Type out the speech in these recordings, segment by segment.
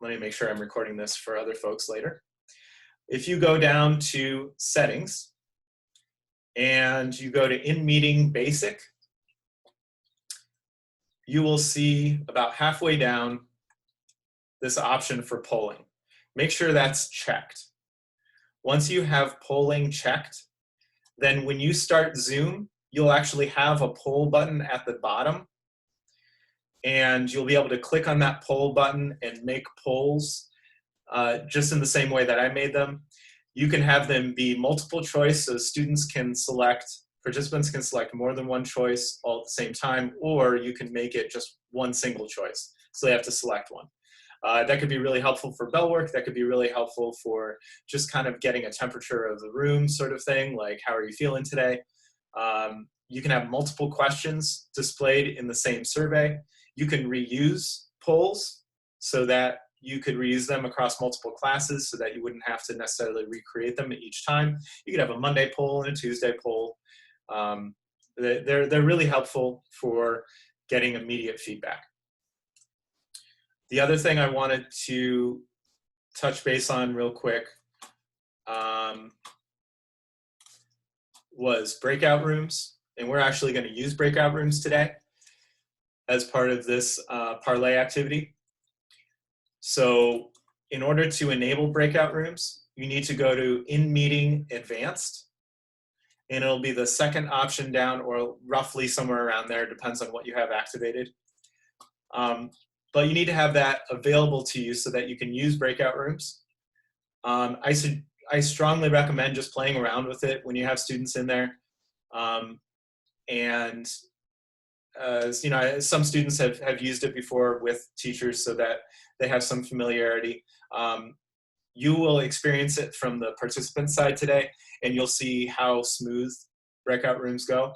let me make sure I'm recording this for other folks later. If you go down to settings and you go to in meeting basic, you will see about halfway down this option for polling. Make sure that's checked. Once you have polling checked, then when you start Zoom, you'll actually have a poll button at the bottom, and you'll be able to click on that poll button and make polls just in the same way that I made them. You can have them be multiple choice, so students can select, participants can select more than one choice all at the same time, or you can make it just one single choice, so they have to select one. That could be really helpful for bell work. That could be really helpful for just kind of getting a temperature of the room sort of thing, like how are you feeling today? You can have multiple questions displayed in the same survey. You can reuse polls so that you could reuse them across multiple classes so that you wouldn't have to necessarily recreate them each time. You could have a Monday poll and a Tuesday poll. They're really helpful for getting immediate feedback. The other thing I wanted to touch base on real quick was breakout rooms. And we're actually going to use breakout rooms today as part of this Parlay activity. So in order to enable breakout rooms, you need to go to In Meeting Advanced. And it'll be the second option down, or roughly somewhere around there, depends on what you have activated. But you need to have that available to you so that you can use breakout rooms. I strongly recommend just playing around with it when you have students in there. You know, some students have used it before with teachers so that they have some familiarity. You will experience it from the participant side today, and you'll see how smooth breakout rooms go.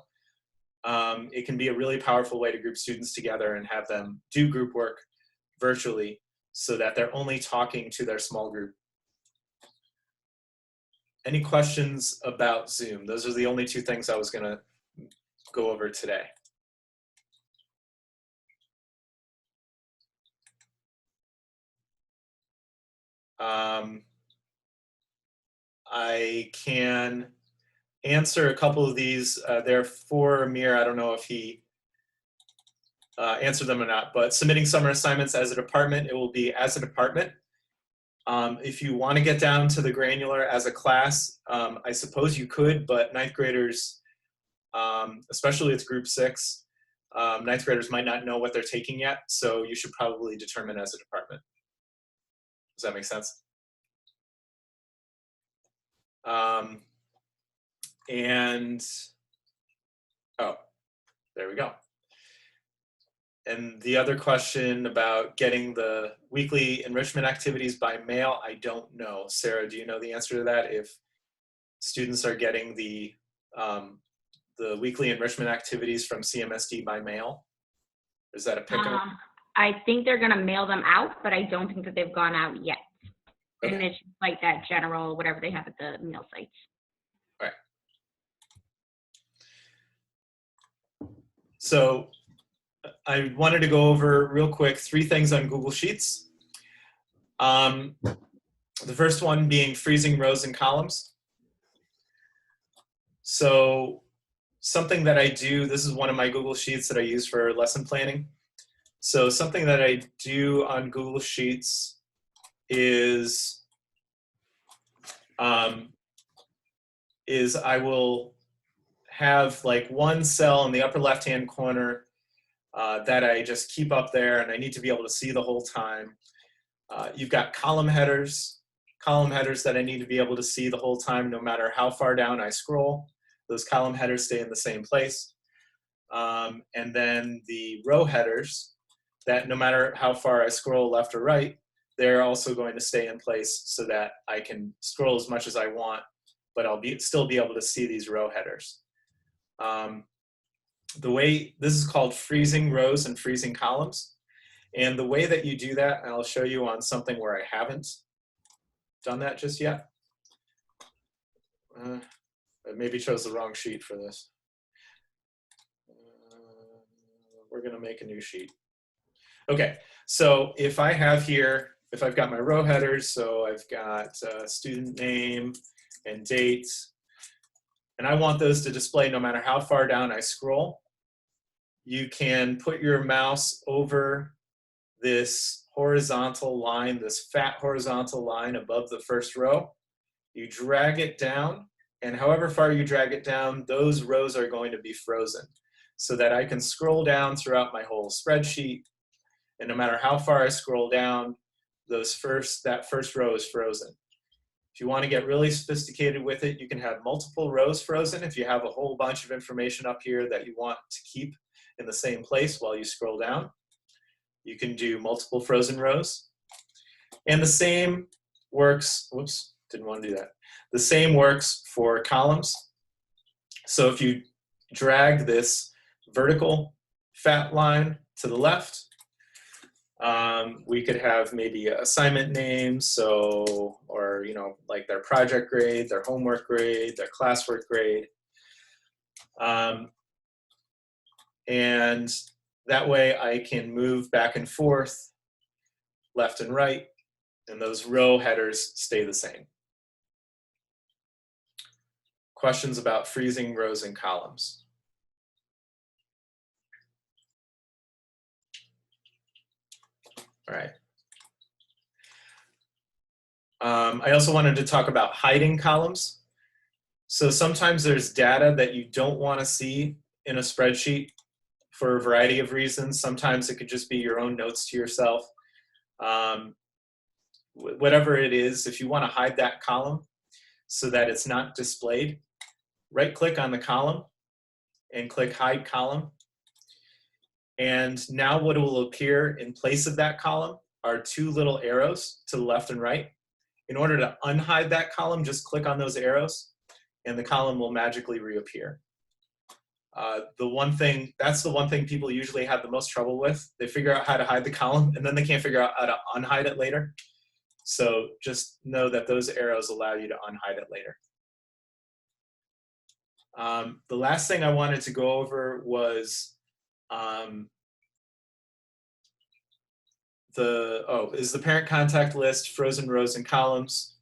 It can be a really powerful way to group students together and have them do group work virtually so that they're only talking to their small group. Any questions about Zoom? Those are the only two things I was going to go over today. I can answer a couple of these. They're for Amir. I don't know if he answered them or not, but submitting summer assignments as a department, it will be as a department. If you want to get down to the granular as a class, I suppose you could, but ninth graders, especially with group 6, ninth graders might not know what they're taking yet, so you should probably determine as a department. Does that make sense? Oh, there we go. And the other question about getting the weekly enrichment activities by mail, I don't know. Sarah, do you know the answer to that? If students are getting the weekly enrichment activities from CMSD by mail? Is that a pickup? I think they're going to mail them out, but I don't think that they've gone out yet. Okay. And it's like that general, whatever they have at the mail sites. Right. So I wanted to go over real quick 3 things on Google Sheets. The first one being freezing rows and columns. So something that I do, this is one of my Google Sheets that I use for lesson planning. So something that I do on Google Sheets is I will have like one cell in the upper left-hand corner that I just keep up there, and I need to be able to see the whole time. You've got column headers that I need to be able to see the whole time, no matter how far down I scroll. Those column headers stay in the same place. And then the row headers that no matter how far I scroll left or right, they're also going to stay in place so that I can scroll as much as I want, but I'll still be able to see these row headers. This is called freezing rows and freezing columns. And the way that you do that, and I'll show you on something where I haven't done that just yet. I maybe chose the wrong sheet for this. We're going to make a new sheet. Okay, so if I have here if I've got my row headers, so I've got student name and date, and I want those to display no matter how far down I scroll, you can put your mouse over this horizontal line, this fat horizontal line above the first row. You drag it down, and however far you drag it down, those rows are going to be frozen so that I can scroll down throughout my whole spreadsheet, and no matter how far I scroll down, that first row is frozen. If you want to get really sophisticated with it, you can have multiple rows frozen. If you have a whole bunch of information up here that you want to keep in the same place while you scroll down, you can do multiple frozen rows. And the same works, whoops, didn't want to do that. The same works for columns. So if you drag this vertical fat line to the left, we could have maybe assignment names, or like their project grade, their homework grade, their classwork grade. And that way I can move back and forth, left and right, and those row headers stay the same. Questions about freezing rows and columns? All right. I also wanted to talk about hiding columns. So sometimes there's data that you don't want to see in a spreadsheet for a variety of reasons. Sometimes it could just be your own notes to yourself. Whatever it is, if you want to hide that column so that it's not displayed, right-click on the column and click Hide Column. And now what will appear in place of that column are two little arrows to the left and right. In order to unhide that column, just click on those arrows and the column will magically reappear. That's the one thing people usually have the most trouble with. They figure out how to hide the column and then they can't figure out how to unhide it later. So just know that those arrows allow you to unhide it later. The last thing I wanted to go over was is the parent contact list, frozen rows and columns.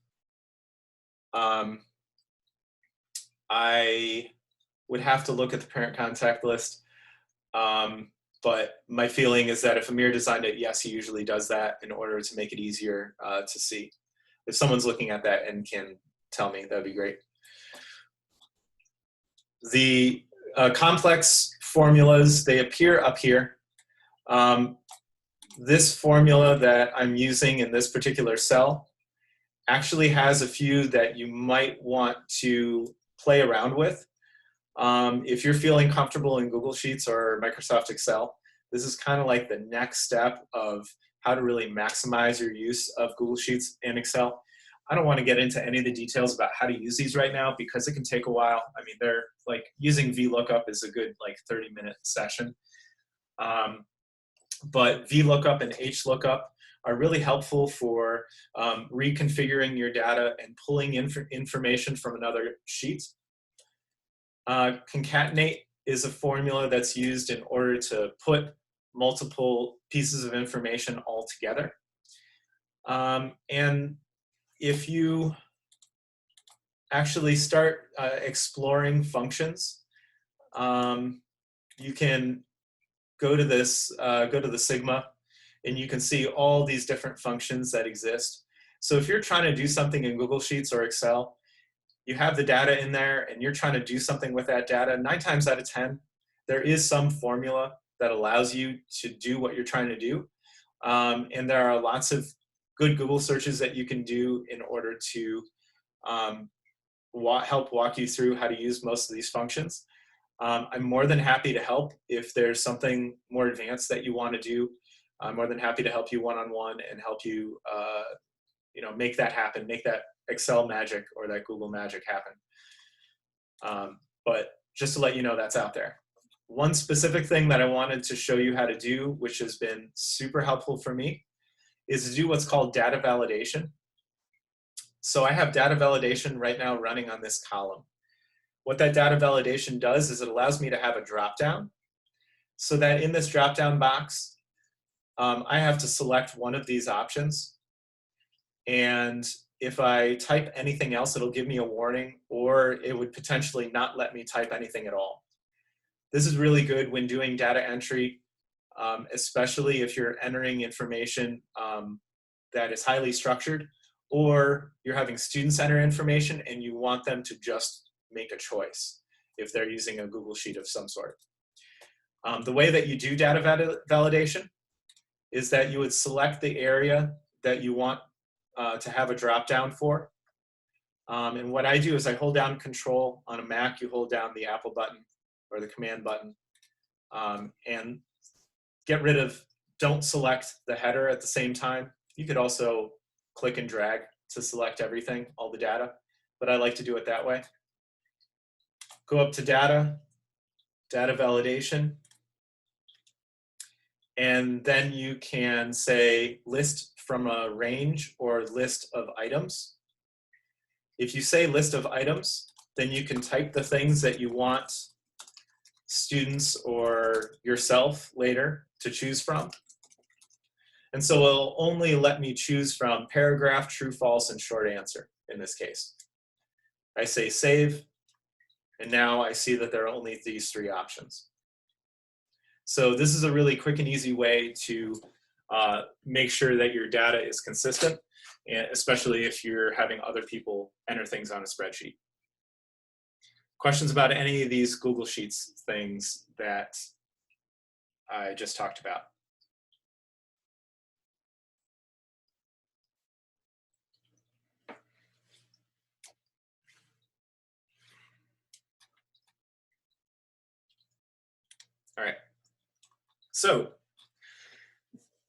I would have to look at the parent contact list, but my feeling is that if Amir designed it, yes, he usually does that in order to make it easier to see. If someone's looking at that and can tell me, that'd be great. The complex formulas, they appear up here. This formula that I'm using in this particular cell actually has a few that you might want to play around with. If you're feeling comfortable in Google Sheets or Microsoft Excel, this is kind of like the next step of how to really maximize your use of Google Sheets and Excel. I don't want to get into any of the details about how to use these right now because it can take a while. I mean, they're like using VLOOKUP is a good 30-minute session. But VLOOKUP and HLOOKUP are really helpful for reconfiguring your data and pulling information from another sheet. Concatenate is a formula that's used in order to put multiple pieces of information all together. And if you actually start exploring functions, you can go to the Sigma, and you can see all these different functions that exist. So if you're trying to do something in Google Sheets or Excel, you have the data in there and you're trying to do something with that data, 9 times out of 10, there is some formula that allows you to do what you're trying to do. And there are lots of good Google searches that you can do in order to help walk you through how to use most of these functions. I'm more than happy to help if there's something more advanced that you want to do. I'm more than happy to help you one-on-one and help you, make that happen, make that Excel magic or that Google magic happen. But just to let you know, that's out there. One specific thing that I wanted to show you how to do, which has been super helpful for me, is to do what's called data validation. So I have data validation right now running on this column. What that data validation does is it allows me to have a drop-down so that in this drop-down box, I have to select one of these options. And if I type anything else, it'll give me a warning, or it would potentially not let me type anything at all. This is really good when doing data entry, especially if you're entering information that is highly structured, or you're having students enter information and you want them to just make a choice if they're using a Google Sheet of some sort. The way that you do data validation is that you would select the area that you want to have a drop down for. And what I do is I hold down Control. On a Mac, you hold down the Apple button or the Command button, and get rid of, don't select the header at the same time. You could also click and drag to select everything, all the data, but I like to do it that way. Go up to Data, Data Validation, and then you can say list from a range or list of items. If you say list of items, then you can type the things that you want students or yourself later to choose from. And so it'll only let me choose from paragraph, true, false, and short answer in this case. I say save, and now I see that there are only these 3 options. So this is a really quick and easy way to make sure that your data is consistent, and especially if you're having other people enter things on a spreadsheet. Questions about any of these Google Sheets things that I just talked about? All right. So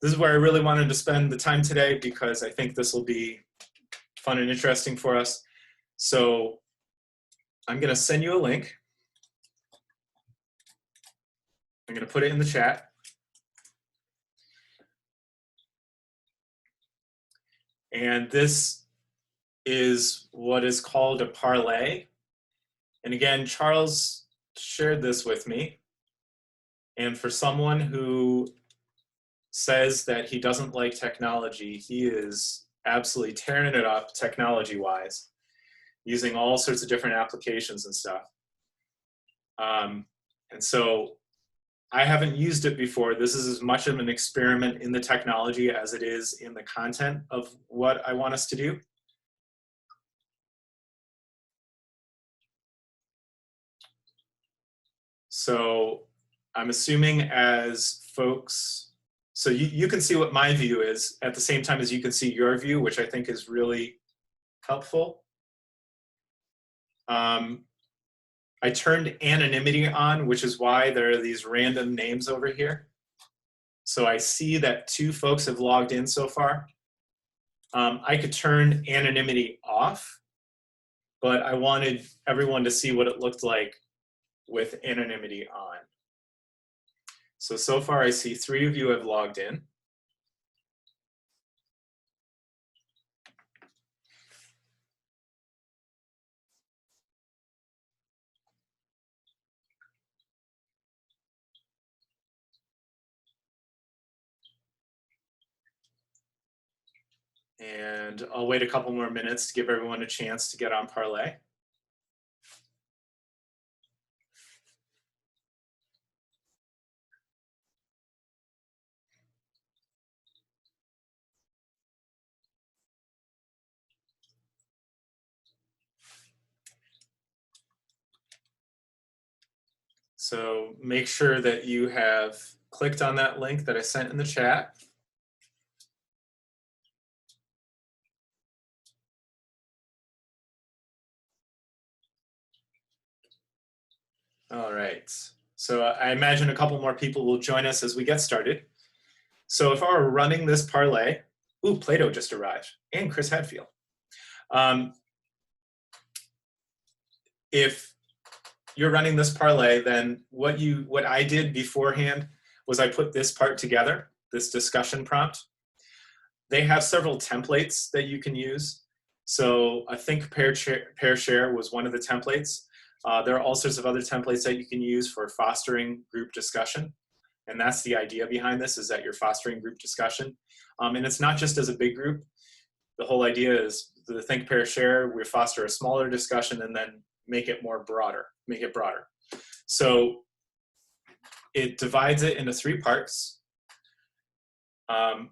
this is where I really wanted to spend the time today, because I think this will be fun and interesting for us. So I'm going to send you a link. I'm going to put it in the chat. And this is what is called a parlay. And again, Charles shared this with me. And for someone who says that he doesn't like technology, he is absolutely tearing it up technology-wise, using all sorts of different applications and stuff. And so I haven't used it before. This is as much of an experiment in the technology as it is in the content of what I want us to do. So I'm assuming as folks, so you can see what my view is at the same time as you can see your view, which I think is really helpful. I turned anonymity on, which is why there are these random names over here. So I see that 2 folks have logged in so far. I could turn anonymity off, but I wanted everyone to see what it looked like with anonymity on. So far I see 3 of you have logged in. And I'll wait a couple more minutes to give everyone a chance to get on Parlay. So make sure that you have clicked on that link that I sent in the chat. All right. So I imagine a couple more people will join us as we get started. So if I were running this parlay, ooh, Plato just arrived, and Chris Hadfield. If you're running this parlay, then what I did beforehand was I put this part together, this discussion prompt. They have several templates that you can use. So I think pair share was one of the templates. There are all sorts of other templates that you can use for fostering group discussion. And that's the idea behind this, is that you're fostering group discussion. And it's not just as a big group. The whole idea is the think, pair, share. We foster a smaller discussion and then make it broader. So it divides it into 3 parts.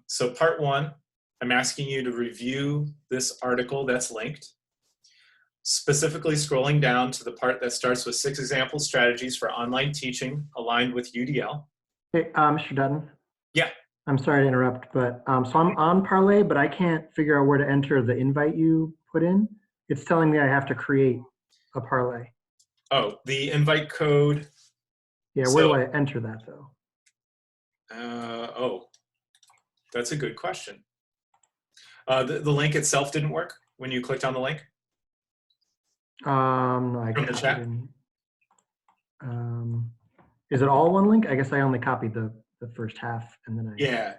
So part 1, I'm asking you to review this article that's linked, specifically scrolling down to the part that starts with 6 example strategies for online teaching aligned with UDL. Hey, Mr. Dutton. Yeah. I'm sorry to interrupt, but so I'm on Parlay, but I can't figure out where to enter the invite you put in. It's telling me I have to create a Parlay. Oh, the invite code. Yeah, where do I enter that though? Oh, that's a good question. The link itself didn't work when you clicked on the link? No, I From the chat? in. Is it all one link? I guess I only copied the first half and then I.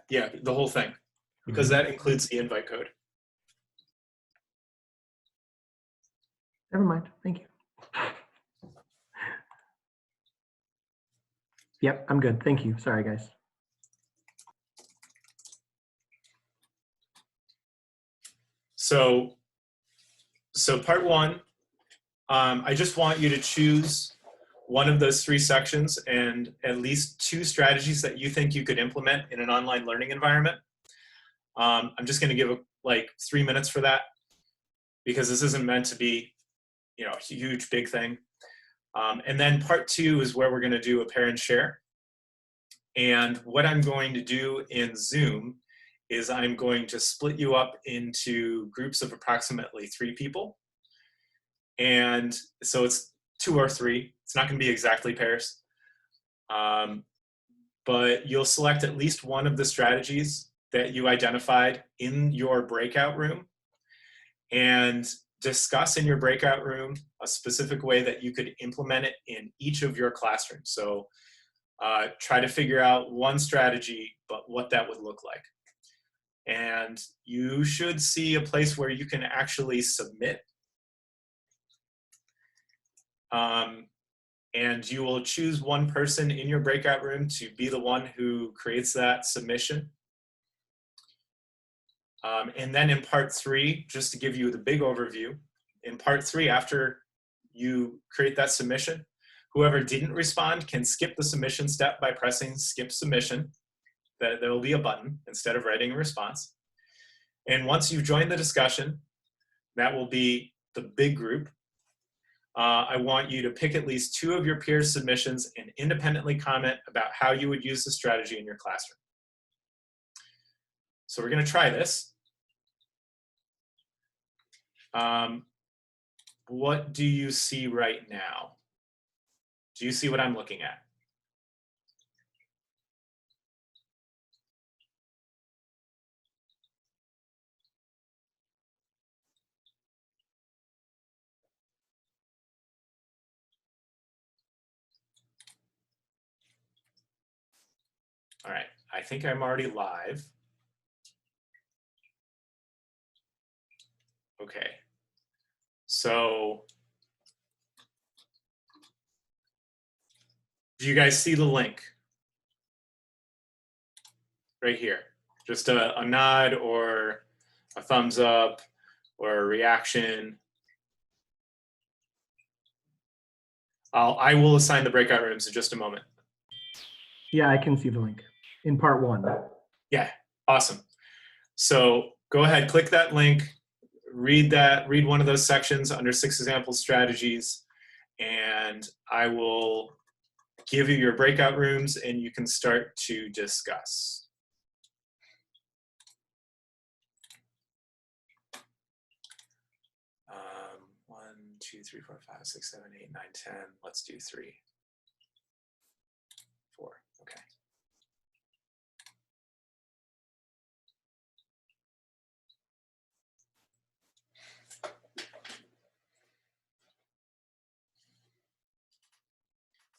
Yeah, the whole thing, because that includes the invite code. Never mind. Thank you. Yep, I'm good. Thank you. Sorry, guys. So part 1, I just want you to choose one of those 3 sections and at least 2 strategies that you think you could implement in an online learning environment. I'm just going to give like 3 minutes for that, because this isn't meant to be, a huge, big thing. And then part 2 is where we're going to do a pair and share. And what I'm going to do in Zoom is I'm going to split you up into groups of approximately 3 people. And so it's 2 or 3. It's not going to be exactly pairs. But you'll select at least one of the strategies that you identified in your breakout room and discuss in your breakout room a specific way that you could implement it in each of your classrooms. So try to figure out one strategy, but what that would look like. And you should see a place where you can actually submit. And you will choose one person in your breakout room to be the one who creates that submission. And then in part 3, just to give you the big overview, in part 3, after you create that submission, whoever didn't respond can skip the submission step by pressing skip submission. There will be a button instead of writing a response. And once you've joined the discussion, that will be the big group. I want you to pick at least 2 of your peers' submissions and independently comment about how you would use the strategy in your classroom. So we're going to try this. What do you see right now? Do you see what I'm looking at? All right, I think I'm already live. Okay, so do you guys see the link right here? Just a nod or a thumbs up or a reaction. I will assign the breakout rooms in just a moment. Yeah, I can see the link in part 1. Yeah, awesome. So go ahead, click that link, read one of those sections under 6 example strategies, and I will give you your breakout rooms and you can start to discuss. One, 2, 3, 4, 5, 6, 7, 8, 9, 10. Let's do 3, 4. Okay.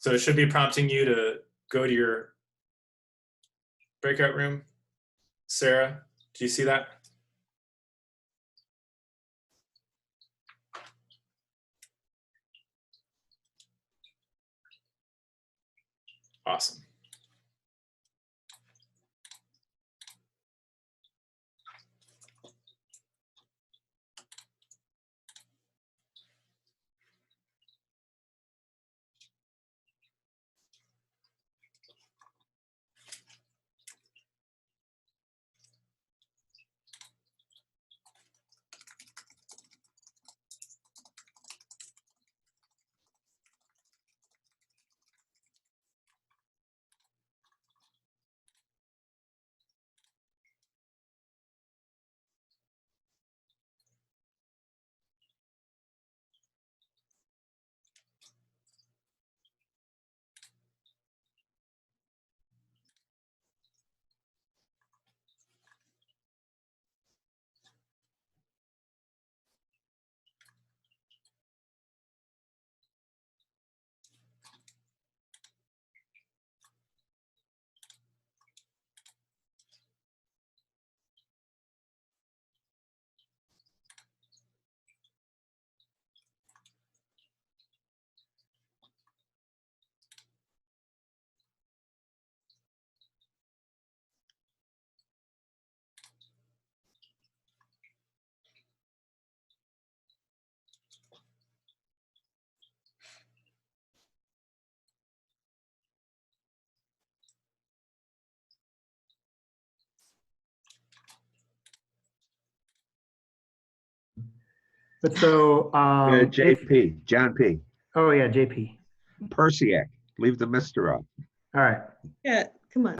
So it should be prompting you to go to your breakout room. Sarah, do you see that? Awesome. But so, JP, John P. oh yeah, JP. Persiak, leave the Mr. out. All right. Yeah, come on.